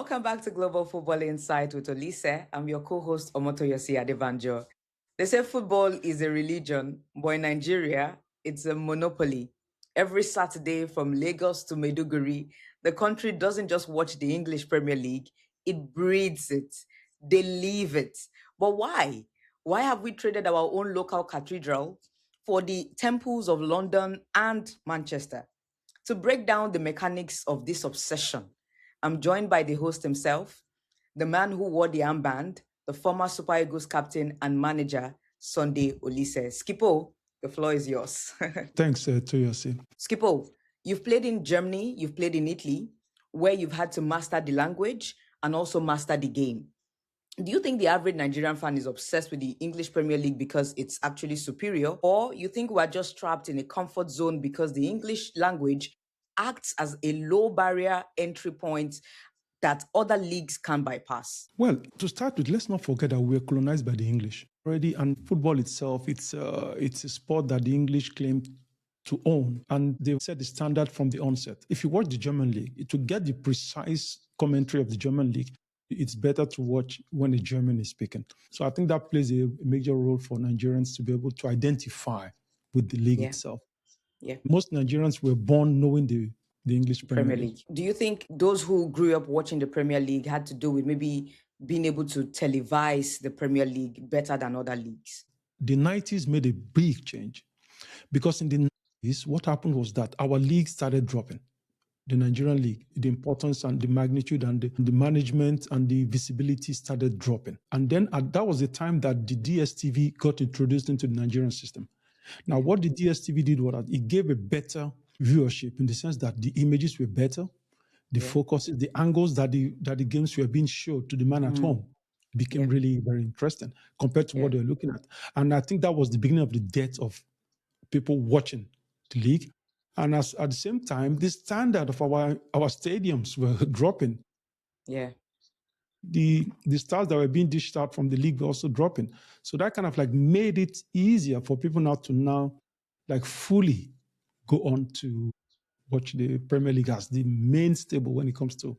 Welcome back to Global Football Insight with Oliseh. I'm your co-host Omotoyosi Adebanjo. They say football is a religion, but in Nigeria, it's a monopoly. Every Saturday from Lagos to Maiduguri, the country doesn't just watch the English Premier League, it breeds it. They live it. But why? Why have we traded our own local cathedral for the temples of London and Manchester? To break down the mechanics of this obsession, I'm joined by the host himself, the man who wore the armband, the former Super Eagles captain and manager, Sunday Oliseh. Skippo, the floor is yours. Thanks, Toyosi. Skippo, you've played in Germany, you've played in Italy, where you've had to master the language and also master the game. Do you think the average Nigerian fan is obsessed with the English Premier League because it's actually superior? Or you think we're just trapped in a comfort zone because the English language acts as a low barrier entry point that other leagues can bypass? Well, to start with, let's not forget that we were colonized by the English already, and football itself, it's a sport that the English claimed to own, and they set the standard from the onset. If you watch the German league, to get the precise commentary of the German league, it's better to watch when a German is speaking. So I think that plays a major role for Nigerians to be able to identify with the league itself. Yeah. Most Nigerians were born knowing the English Premier League. Do you think those who grew up watching the Premier League had to do with maybe being able to televise the Premier League better than other leagues? The 90s made a big change because in the 90s, what happened was that our league started dropping. The Nigerian league, the importance and the magnitude and the management and the visibility started dropping. And then that was the time that the DSTV got introduced into the Nigerian system. Now, what the DSTV did was that it gave a better viewership in the sense that the images were better, the focus, the angles that the games were being showed to the man at home became really very interesting compared to what they were looking at. And I think that was the beginning of the death of people watching the league. And at the same time, the standard of our stadiums were dropping. Yeah. The stars that were being dished out from the league were also dropping. So that kind of like made it easier for people now like fully go on to watch the Premier League as the main stable when it comes to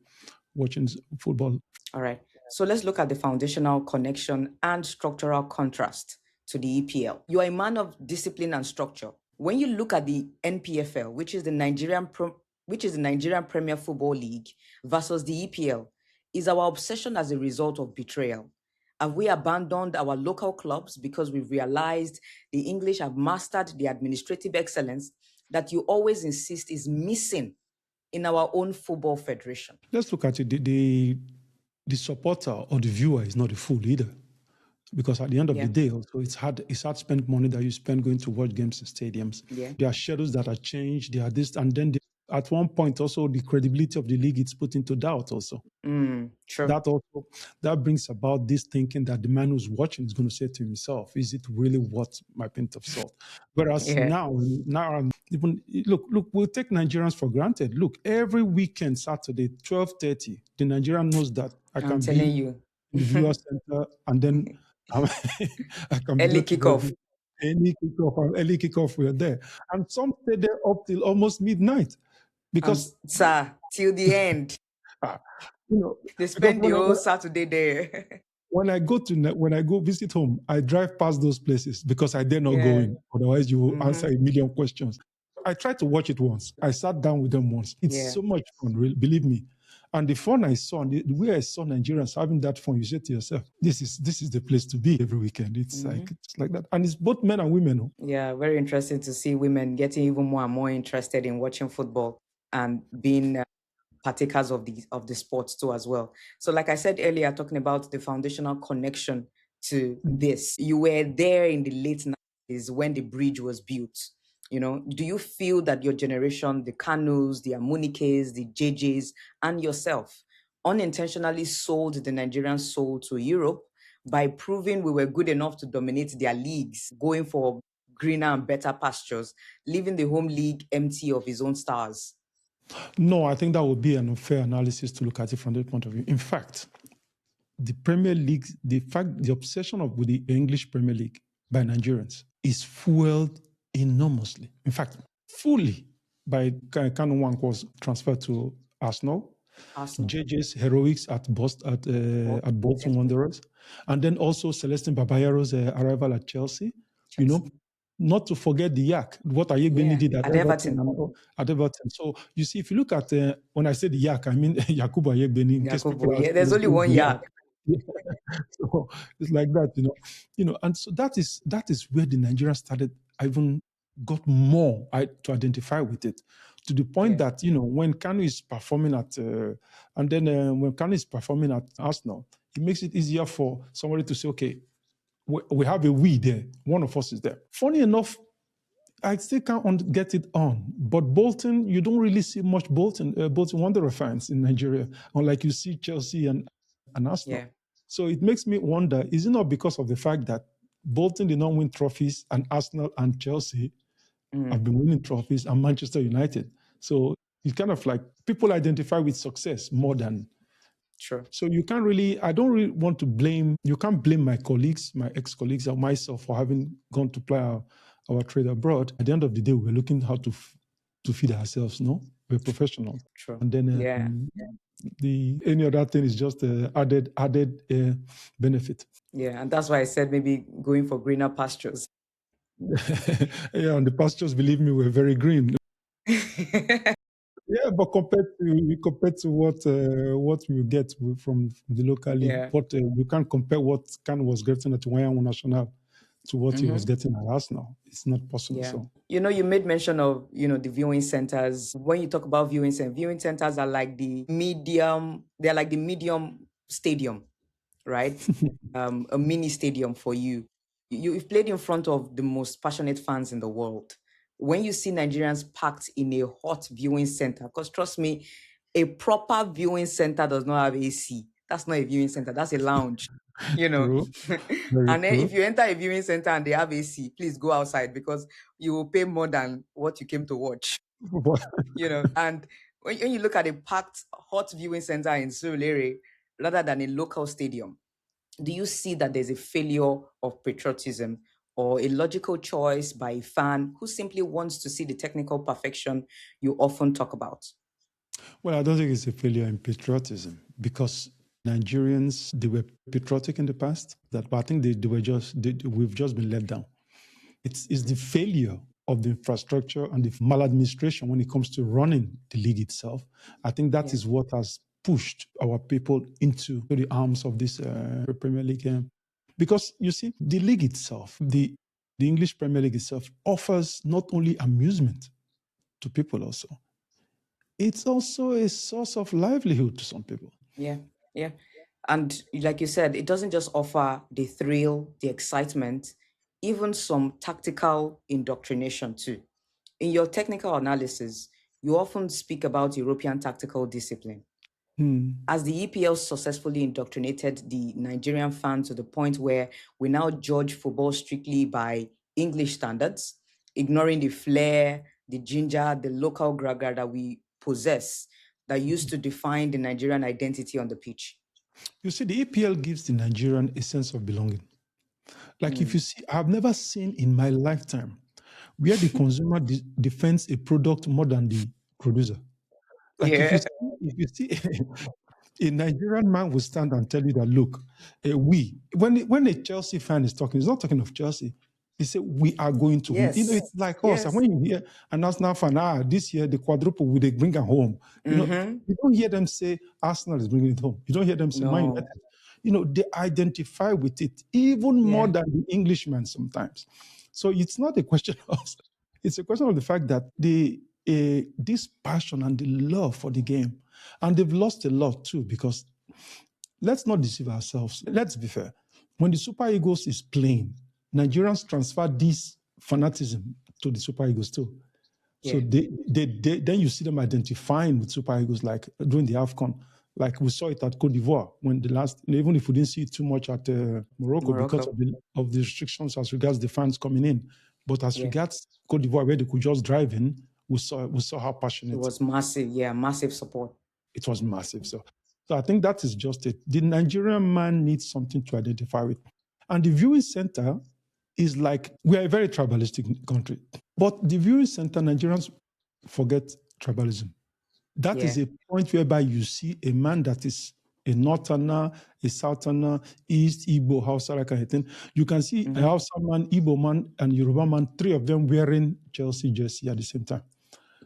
watching football. All right. So let's look at the foundational connection and structural contrast to the EPL. You are a man of discipline and structure. When you look at the NPFL, which is the Nigerian Premier Football League, versus the EPL, is our obsession as a result of betrayal? Have we abandoned our local clubs because we've realized the English have mastered the administrative excellence that you always insist is missing in our own football federation? Let's look at it. The supporter or the viewer is not a fool either. Because at the end of the day, also it's hard to spend money that you spend going to watch games in stadiums. Yeah. There are schedules that are changed. There are this, and then at one point also the credibility of the league is put into doubt also. Sure. That brings about this thinking that the man who's watching is going to say to himself, is it really worth my pint of salt? Whereas now even look, we'll take Nigerians for granted. Look, every weekend, Saturday, 12:30, the Nigerian knows that I'm telling you. in the viewer center, and then I can early kickoff. Early kickoff, we're there. And some stay there up till almost midnight. Because till the end. They spend the whole Saturday there. When I go visit home, I drive past those places because I dare not go in. Otherwise, you will answer a million questions. I tried to watch it once. I sat down with them once. It's so much fun, really, believe me. And the fun I saw, the way I saw Nigerians having that fun, you say to yourself, this is the place to be every weekend. It's like that. And it's both men and women. Yeah, very interesting to see women getting even more and more interested in watching football and being partakers of the sports too as well. So like I said earlier, talking about the foundational connection to this, you were there in the late 90s when the bridge was built. Do you feel that your generation, the Kanus, the Amunikes, the JJs, and yourself unintentionally sold the Nigerian soul to Europe by proving we were good enough to dominate their leagues, going for greener and better pastures, leaving the home league empty of his own stars? No, I think that would be an unfair analysis to look at it from that point of view. In fact, the Premier League, the obsession with the English Premier League by Nigerians is fueled enormously. In fact, fully by Kanu was transferred to Arsenal. Arsenal. JJ's heroics at Bolton Wanderers, and then also Celestine Babayaro's arrival at Chelsea. You know, not to forget the Yak, what Ayegbeni did at Everton. At Everton. So you see, if you look at when I say the Yak, I mean Yakubu Ayegbeni. In case people are there's only one Yak. So it's like that, and so that is where the Nigerians started. I even got more to identify with it, to the point that when Kanu is performing at and then when Kanu is performing at Arsenal, it makes it easier for somebody to say, okay, we have a we there, one of us is there. Funny enough, I still can't get it on, but Bolton, you don't really see much Bolton Wanderer fans in Nigeria, unlike you see Chelsea and Arsenal. Yeah. So it makes me wonder, is it not because of the fact that Bolton did not win trophies and Arsenal and Chelsea have been winning trophies and Manchester United? So it's kind of like people identify with success more than... Sure. So you can't really, I don't really want to blame, you can't blame my colleagues, my ex-colleagues or myself for having gone to play our trade abroad. At the end of the day, we're looking how to feed ourselves, no? We're professionals. True. And then any other thing is just added benefit. Yeah, and that's why I said maybe going for greener pastures. Yeah, and the pastures, believe me, were very green. Yeah, but compared to what we get from the local league, you can't compare what Kanu was getting at Wayan National to what he was getting at Arsenal. It's not possible. Yeah. So you made mention of the viewing centers. When you talk about viewing centers are like the medium. They're like the medium stadium, right? A mini stadium for you. You've played in front of the most passionate fans in the world. When you see Nigerians packed in a hot viewing center, because trust me, a proper viewing center does not have AC. That's not a viewing center. That's a lounge. True. And then if you enter a viewing center and they have AC, please go outside because you will pay more than what you came to watch. And when you look at a packed hot viewing center in Surulere rather than a local stadium, do you see that there's a failure of patriotism or a logical choice by a fan who simply wants to see the technical perfection you often talk about? Well, I don't think it's a failure in patriotism because Nigerians, they were patriotic in the past, but I think we've just been let down. It's the failure of the infrastructure and the maladministration when it comes to running the league itself. I think that is what has pushed our people into the arms of this Premier League. Because you see, the league itself, the English Premier League itself, offers not only amusement to people also, it's also a source of livelihood to some people. Yeah. And like you said, it doesn't just offer the thrill, the excitement, even some tactical indoctrination too. In your technical analysis, you often speak about European tactical discipline. As the EPL successfully indoctrinated the Nigerian fan to the point where we now judge football strictly by English standards, ignoring the flair, the ginger, the local graga that we possess that used to define the Nigerian identity on the pitch. You see, the EPL gives the Nigerian a sense of belonging. Like if you see, I've never seen in my lifetime where the consumer defends a product more than the producer. Like if you see a Nigerian man will stand and tell you that, look, when a Chelsea fan is talking, he's not talking of Chelsea. He said, we are going to win. It's like us. And when you hear an Arsenal fan, this year the quadruple, will they bring it home? You don't hear them say Arsenal is bringing it home. You don't hear them say Man United. They identify with it even more than the Englishman sometimes. So it's not a question of, it's a question of the fact that this passion and the love for the game, and they've lost a lot too, because let's not deceive ourselves. Let's be fair. When the Super Eagles is playing, Nigerians transfer this fanaticism to the Super Eagles too. So then you see them identifying with Super Eagles, like during the AFCON. Like we saw it at Cote d'Ivoire when even if we didn't see it too much at Morocco because of the restrictions as regards the fans coming in. But as regards Cote d'Ivoire, where they could just drive in, we saw how passionate. It was massive, massive support. It was massive. So I think that is just it. The Nigerian man needs something to identify with. And the viewing center is like, we are a very tribalistic country. But the viewing center, Nigerians forget tribalism. That is a point whereby you see a man that is a northerner, a southerner, East, Igbo, Hausa, that kind of thing. You can see a Hausa man, Igbo man, and Yoruba man, three of them wearing Chelsea jersey at the same time.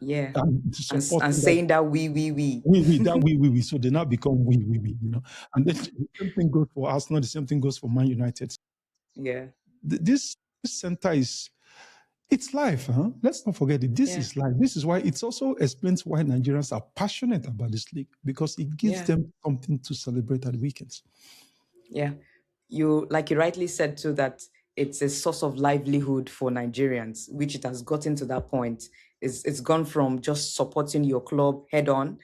Yeah. And And saying that we. We. So they now become we, you know. And then the same thing goes for Arsenal, the same thing goes for Man United. Yeah. This center is, it's life, huh? Let's not forget it. This is life. This is why it also explains why Nigerians are passionate about this league, because it gives them something to celebrate at weekends. Yeah. You, like you rightly said too, that it's a source of livelihood for Nigerians, which it has gotten to that point. It's gone from just supporting your club head on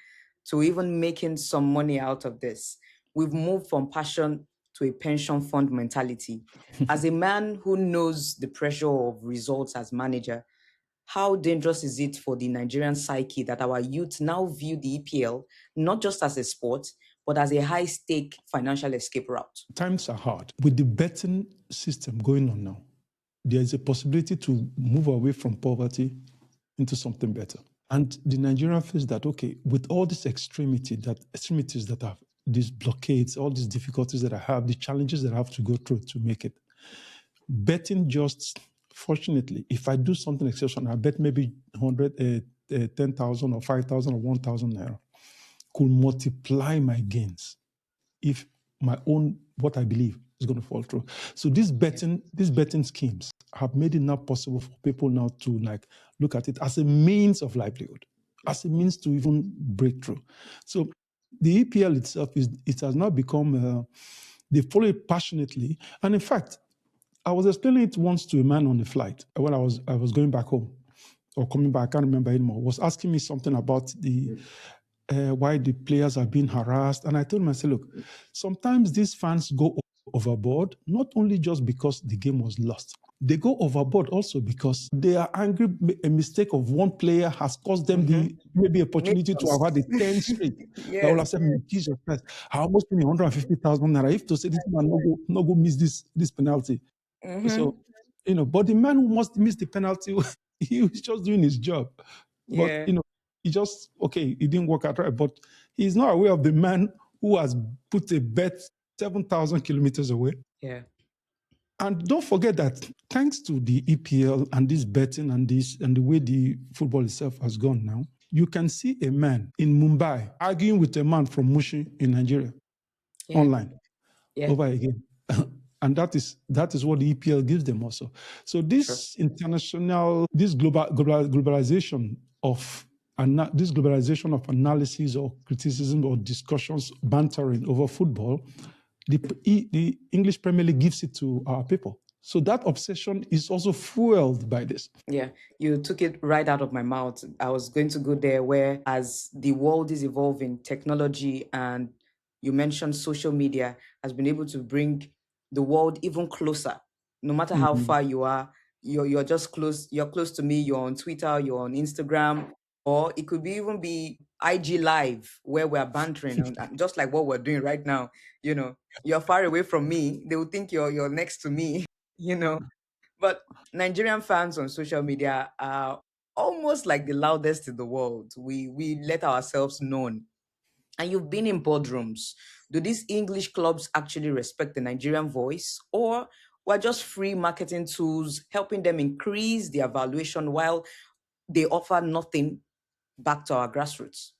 to even making some money out of this. We've moved from passion to a pension fund mentality. As a man who knows the pressure of results as manager, how dangerous is it for the Nigerian psyche that our youth now view the EPL not just as a sport, but as a high-stake financial escape route? Times are hard. With the betting system going on now, there is a possibility to move away from poverty into something better. And the Nigerian feels that, okay, with all this extremities that have, these blockades, all these difficulties that I have, the challenges that I have to go through to make it, betting just, fortunately, if I do something exceptional, I bet maybe 10,000 or 5,000 or 1,000 naira could multiply my gains if my own, what I believe is going to fall through. So these betting schemes have made it now possible for people now to like look at it as a means of livelihood, as a means to even break through. So the EPL itself it has now become, they follow it passionately. And in fact, I was explaining it once to a man on the flight when I was going back home or coming back, I can't remember anymore, was asking me something about the why the players are being harassed. And I told him, I said, look, sometimes these fans go overboard, not only just because the game was lost. They go overboard also because they are angry. A mistake of one player has caused them the maybe opportunity to have had a 10 straight. That will have said, Jesus Christ, I almost spent 150,000 naira. If to say this man no go miss this penalty. So, you know, but the man who must miss the penalty, he was just doing his job. But, you know, he just, okay, it didn't work out right. But he's not aware of the man who has put a bet 7,000 kilometers away. Yeah. And don't forget that thanks to the EPL and this betting and the way the football itself has gone now, you can see a man in Mumbai arguing with a man from Mushi in Nigeria online over again. And that is what the EPL gives them also. So this international, this globalization of analysis or criticism or discussions, bantering over football, the English Premier League gives it to our people. So that obsession is also fueled by this. Yeah, you took it right out of my mouth. I was going to go there where as the world is evolving, technology and you mentioned social media has been able to bring the world even closer. No matter how far you are, you're just close. You're close to me. You're on Twitter. You're on Instagram, or it could be even be IG Live where we're bantering, and just like what we're doing right now. You know, you're far away from me. They will think you're next to me. You know, but Nigerian fans on social media are almost like the loudest in the world. We let ourselves known. And you've been in boardrooms. Do these English clubs actually respect the Nigerian voice, or we're just free marketing tools helping them increase their valuation while they offer nothing back to our grassroots?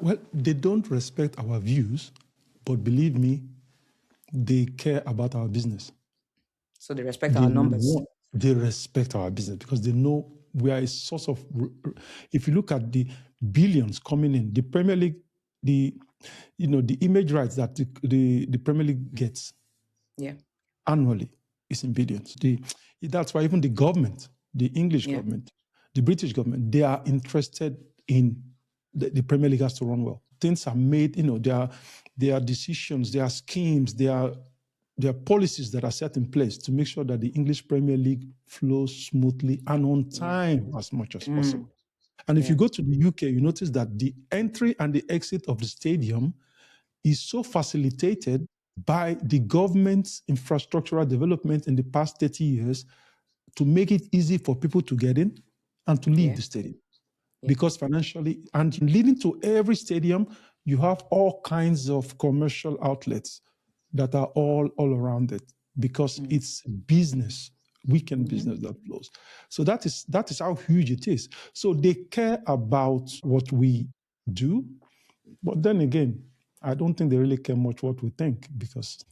Well, they don't respect our views, but believe me, they care about our business. So they respect our numbers. They respect our business because they know we are a source of. If you look at the billions coming in, the Premier League, the image rights that the Premier League gets, annually is in billions. That's why even the government, the English government, the British government, they are interested in the Premier League has to run well. Things are made, there are decisions, there are schemes, there are policies that are set in place to make sure that the English Premier League flows smoothly and on time as much as possible. And if you go to the UK, you notice that the entry and the exit of the stadium is so facilitated by the government's infrastructural development in the past 30 years to make it easy for people to get in and to leave the stadium. because financially, and leading to every stadium, you have all kinds of commercial outlets that are all around it because it's business, weekend business that flows. So that is how huge it is. So they care about what we do, but then again, I don't think they really care much what we think because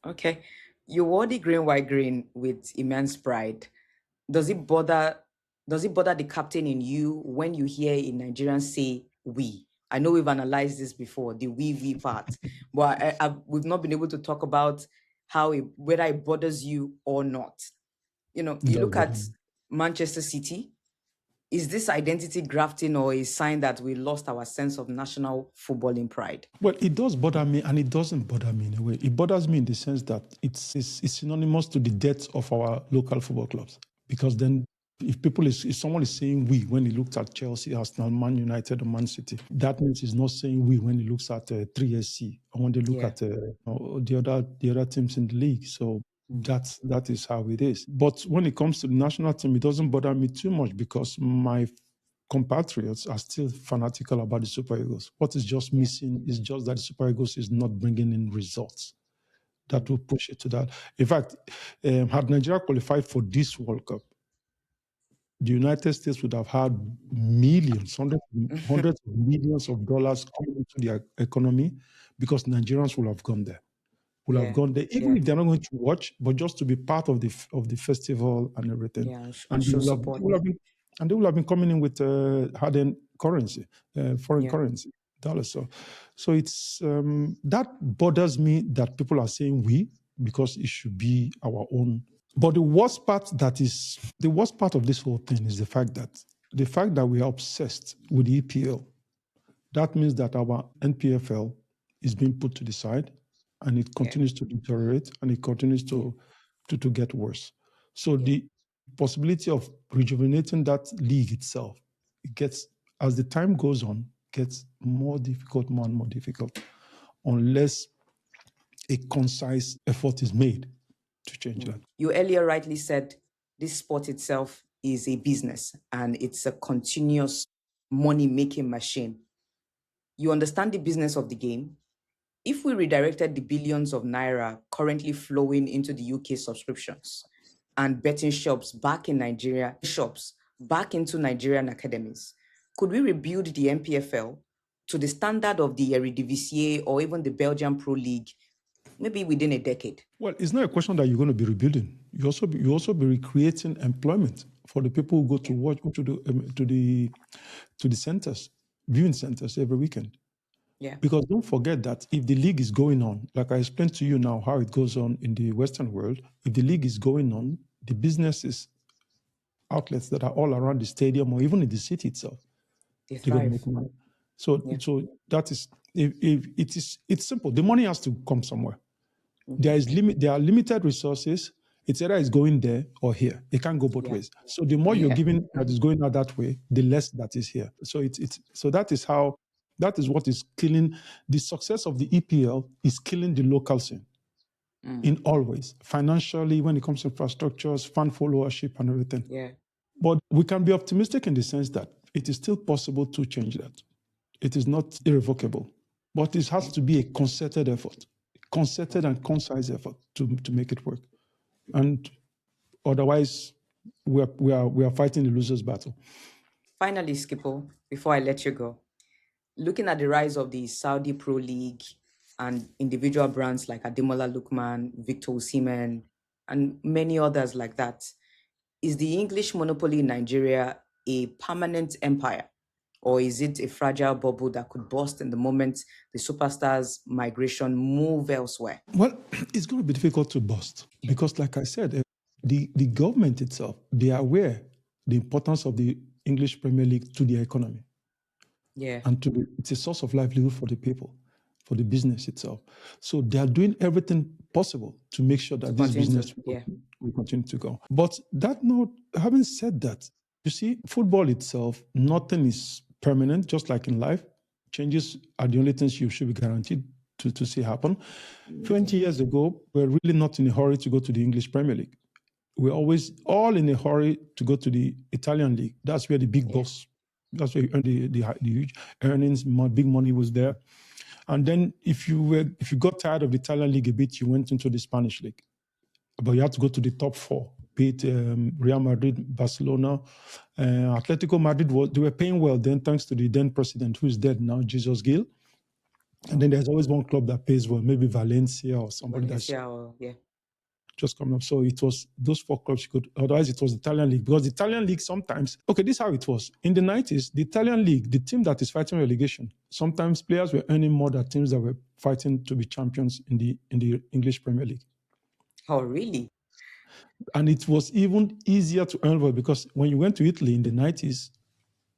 Okay. You wore the green, white, green with immense pride. Does it bother the captain in you when you hear a Nigerian say we? I know we've analyzed this before, the we part, but we've not been able to talk about whether it bothers you or not. You know, you look at Manchester City. Is this identity grafting or a sign that we lost our sense of national footballing pride? Well, it does bother me, and it doesn't bother me in a way. It bothers me in the sense that it's synonymous to the death of our local football clubs. Because then, if someone is saying we when he looks at Chelsea, Arsenal, Man United, or Man City, that means he's not saying we when he looks at 3SC or when they look at the other teams in the league. So that is how it is. But when it comes to the national team, it doesn't bother me too much because my compatriots are still fanatical about the Super Eagles. What is just missing is just that the Super Eagles is not bringing in results that will push it to that. In fact, had Nigeria qualified for this World Cup, the United States would have had millions, hundreds of millions of dollars coming into their economy because Nigerians will have gone there. Have gone there, even if they're not going to watch, but just to be part of the festival and everything. And they will have been coming in with hard-earned currency, foreign currency, dollars. So it's that bothers me that people are saying we because it should be our own. But the worst part of this whole thing is the fact that we are obsessed with the EPL. That means that our NPFL is being put to the side, and it continues to deteriorate, and it continues to get worse. So the possibility of rejuvenating that league itself, as the time goes on, gets more difficult, more and more difficult, unless a concise effort is made to change that. You earlier rightly said this sport itself is a business and it's a continuous money-making machine. You understand the business of the game. If we redirected the billions of naira currently flowing into the UK subscriptions and betting shops back in Nigeria, back into Nigerian academies, could we rebuild the NPFL to the standard of the Eredivisie or even the Belgian Pro League, maybe within a decade? Well, it's not a question that you're going to be rebuilding. You also be recreating employment for the people who go to watch to the centers, viewing centers every weekend. Yeah. Because don't forget that if the league is going on, like I explained to you now how it goes on in the Western world, if the league is going on, the businesses, outlets that are all around the stadium or even in the city itself, they're going to make money. So that is, it's simple. The money has to come somewhere. There are limited resources. It's either it's going there or here. It can't go both ways. So the more you're giving that is going out that way, the less that is here. So that is what is killing the success of the EPL is killing the local scene in all ways, financially, when it comes to infrastructures, fan followership and everything. Yeah. But we can be optimistic in the sense that it is still possible to change that. It is not irrevocable, but it has to be a concerted effort, concerted and concise effort to make it work. And otherwise, we are fighting the loser's battle. Finally, Skippo, before I let you go, looking at the rise of the Saudi Pro League and individual brands like Ademola Lookman, Victor Osimhen, and many others like that, is the English monopoly in Nigeria a permanent empire? Or is it a fragile bubble that could burst in the moment the superstars' migration move elsewhere? Well, it's going to be difficult to burst because, like I said, the government itself, they are aware the importance of the English Premier League to the economy. Yeah. And it's a source of livelihood for the people, for the business itself. So they are doing everything possible to make sure that this business will continue to go. But having said that, you see, football itself, nothing is permanent, just like in life. Changes are the only things you should be guaranteed to see happen. 20 years ago, we're really not in a hurry to go to the English Premier League. We're always all in a hurry to go to the Italian league. That's where the big boss That's where you earn the huge earnings. Big money was there. And then if you got tired of the Italian league a bit, you went into the Spanish league. But you had to go to the top four, be it Real Madrid, Barcelona, Atletico Madrid. They were paying well then, thanks to the then president, who's dead now, Jesus Gil. And then there's always one club that pays well, maybe Valencia or somebody that's just coming up. So it was those four clubs you could, otherwise it was the Italian league. Because the Italian league sometimes, okay, this is how it was. In the 90s, the Italian league, the team that is fighting relegation, sometimes players were earning more than teams that were fighting to be champions in the English Premier League. Oh, really? And it was even easier to earn well because when you went to Italy in the 90s,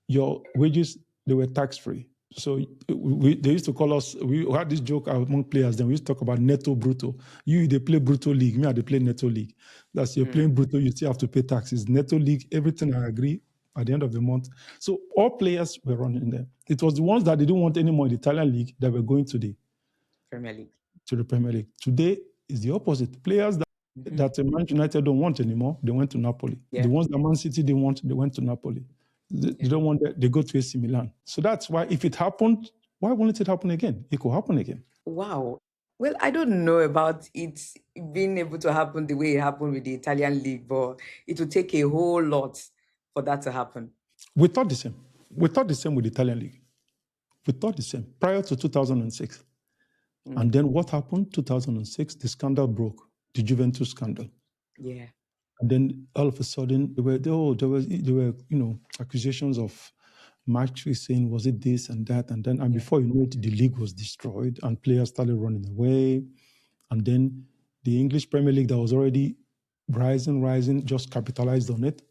your wages, they were tax-free. So they used to call us, we had this joke among players, then we used to talk about netto brutto. They play brutto league, me, they play netto league. That's you're playing brutto, you still have to pay taxes. Netto league, everything I agree at the end of the month. So all players were running there. It was the ones that didn't want any more in the Italian league that were going to the Premier League. To the Premier League. Today is the opposite. Players that Man United don't want anymore, they went to Napoli. Yeah. The ones that Man City they want, they went to Napoli. They don't want that, they go to AC Milan. So that's why if it happened, why won't it happen again? It could happen again. Wow. Well, I don't know about it being able to happen the way it happened with the Italian league, but it would take a whole lot for that to happen. We thought the same. We thought the same with the Italian league. We thought the same prior to 2006. And then what happened? 2006, the scandal broke, the Juventus scandal. Yeah. And then all of a sudden, there were accusations of match fixing. Was it this and that? And then, before you know it, the league was destroyed and players started running away. And then the English Premier League that was already rising, just capitalized on it.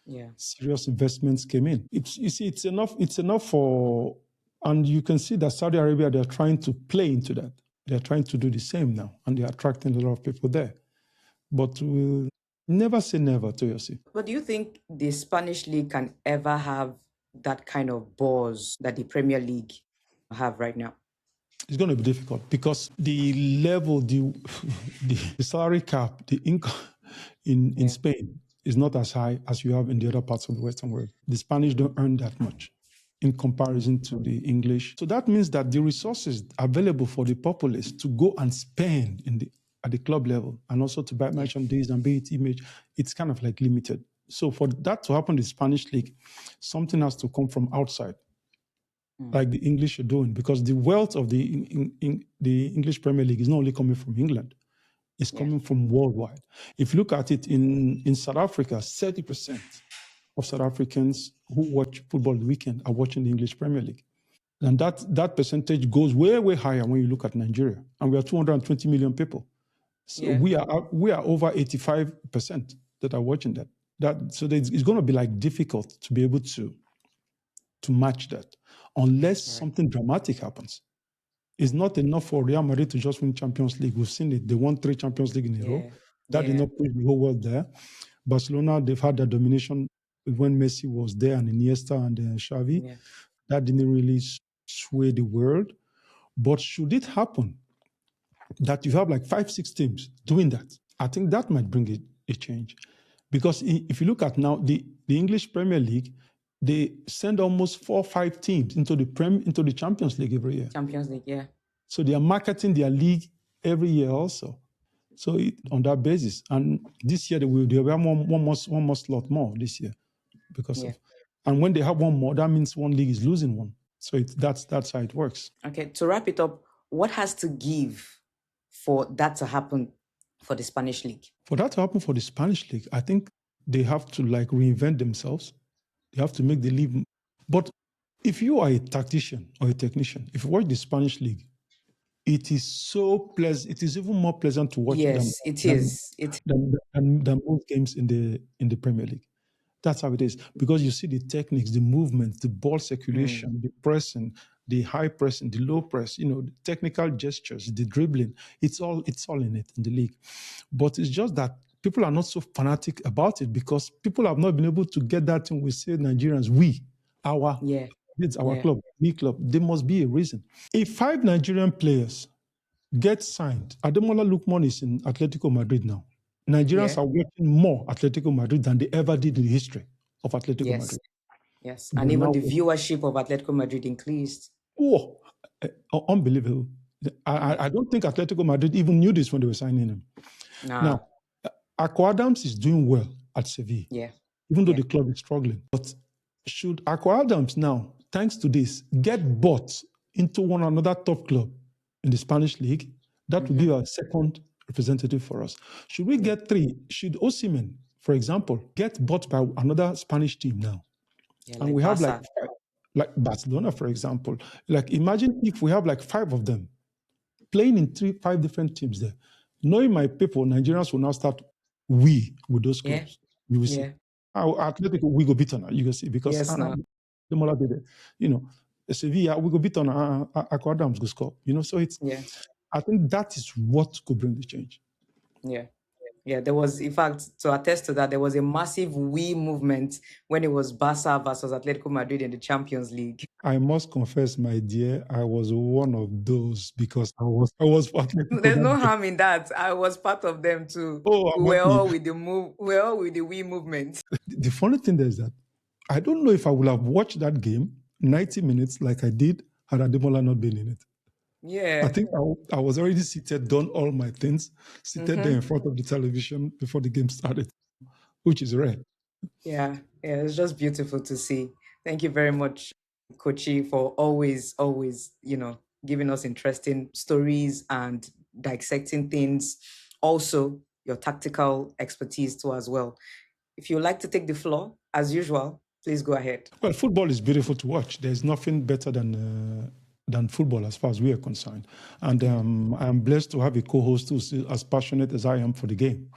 Yeah. Serious investments came in. It's enough for, and you can see that Saudi Arabia, they're trying to play into that. They're trying to do the same now, and they're attracting a lot of people there. But we'll never say never, Toyosi. But do you think the Spanish league can ever have that kind of buzz that the Premier League have right now? It's going to be difficult because the level, the salary cap, the income in Spain is not as high as you have in the other parts of the Western world. The Spanish don't earn that much in comparison to the English. So that means that the resources available for the populace to go and spend at the club level and also to buy merchandise and be it image, it's kind of like limited. So for that to happen in the Spanish league, something has to come from outside, like the English are doing, because the wealth of the English Premier League is not only coming from England, it's coming from worldwide. If you look at it in South Africa, 30% of South Africans who watch football the weekend are watching the English Premier League. And that percentage goes way, way higher when you look at Nigeria. And we are 220 million people. So we are over 85% that are watching that. So it's going to be like difficult to be able to match that unless something dramatic happens. It's not enough for Real Madrid to just win Champions League. We've seen it. They won 3 Champions League in a row. That did not push the whole world there. Barcelona, they've had that domination when Messi was there and Iniesta and Xavi. Yeah. That didn't really sway the world. But should it happen that you have like 5-6 teams doing that, I think that might bring a change. Because if you look at now, the English Premier League, they send almost 4 or 5 teams into the Champions League every year. Champions League, yeah. So they are marketing their league every year also. So on that basis, and this year they will have one more slot more this year because of, and when they have one more, that means one league is losing one. So that's how it works. Okay, to wrap it up, what has to give for that to happen for the Spanish league? For that to happen for the Spanish league, I think they have to like reinvent themselves. They have to make the league. But if you are a tactician or a technician, if you watch the Spanish league, it is so pleasant. It is even more pleasant to watch than most games in the Premier League. That's how it is, because you see the techniques, the movements, the ball circulation, the pressing, the high pressing, the low press. The technical gestures, the dribbling. It's all in it in the league. But it's just that people are not so fanatic about it because people have not been able to get that thing. We say Nigerians, it's our club, me club. There must be a reason. If 5 Nigerian players get signed, Ademola Lookman is in Atletico Madrid now. Nigerians are watching more Atletico Madrid than they ever did in the history of Atletico Madrid. Yes. But And even now, the viewership of Atletico Madrid increased. oh, unbelievable. I don't think Atletico Madrid even knew this when they were signing him. Nah. Now, Akko Adams is doing well at Sevilla, Yeah. even though Yeah. the club is struggling. But should Akko Adams now, thanks to this, get bought into one another top club in the Spanish league, that would be our second representative for us. Should we get three? Should Osimhen, for example, get bought by another Spanish team now? Yeah, And like we have Barca. like Barcelona, for example. Like imagine if we have like 5 of them playing in 5 different teams there. Knowing my people, Nigerians will now start with those Yeah. clubs. You will see. Yeah. Our Atletico, we go beat on you can see, because Yes, now. the Mola did it. You know, Sevilla, we go beat on Akko Adams go score. You know, so Yeah. I think that is what could bring the change. Yeah. Yeah, there was, in fact, to attest to that, there was a massive we movement when it was Barca versus Atletico Madrid in the Champions League. I must confess, my dear, I was one of those because I was for Atletico There's no that day. harm in that. I was part of them too. Oh, We I'm were happy. all with the move. We were all with the we movement. The funny thing is that I don't know if I would have watched that game 90 minutes like I did had Ademola not been in it. Yeah. I think I was already seated, done all my things, seated there in front of the television before the game started, which is rare. Yeah. Yeah. It's just beautiful to see. Thank you very much, Kochi, for always, giving us interesting stories and dissecting things. Also, your tactical expertise too, as well. If you'd like to take the floor, as usual, please go ahead. Well, football is beautiful to watch. There's nothing better than football as far as we are concerned. And I'm blessed to have a co-host who's as passionate as I am for the game.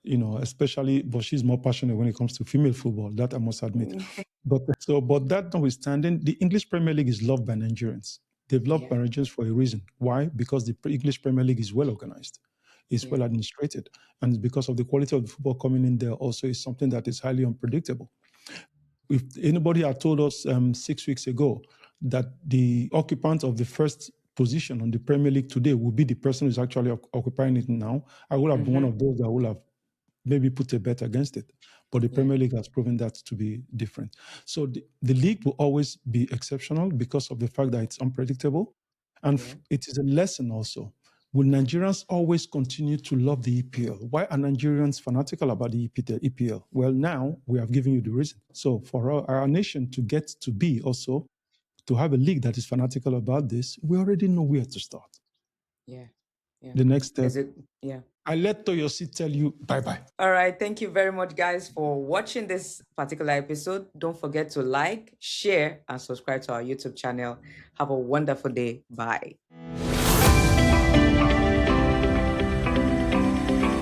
You know, especially, but she's more passionate when it comes to female football, that I must admit. But that notwithstanding, the English Premier League is loved by Nigerians. They've loved by Nigerians for a reason. Why? Because the English Premier League is well organized, is well administrated, and because of the quality of the football coming in there also is something that is highly unpredictable. If anybody had told us 6 weeks ago that the occupant of the first position on the Premier League today would be the person who's actually occupying it now, I would have been one of those that would have maybe put a bet against it. But the Premier League has proven that to be different. So the league will always be exceptional because of the fact that it's unpredictable. And it is a lesson also. Will Nigerians always continue to love the EPL? Why are Nigerians fanatical about the EPL? Well, now we have given you the reason. So for our nation to get to be also, to have a league that is fanatical about this, we already know where to start. Yeah. The next step. Is it? Yeah. I let Toyosi tell you bye-bye. All right. Thank you very much, guys, for watching this particular episode. Don't forget to like, share, and subscribe to our YouTube channel. Have a wonderful day. Bye.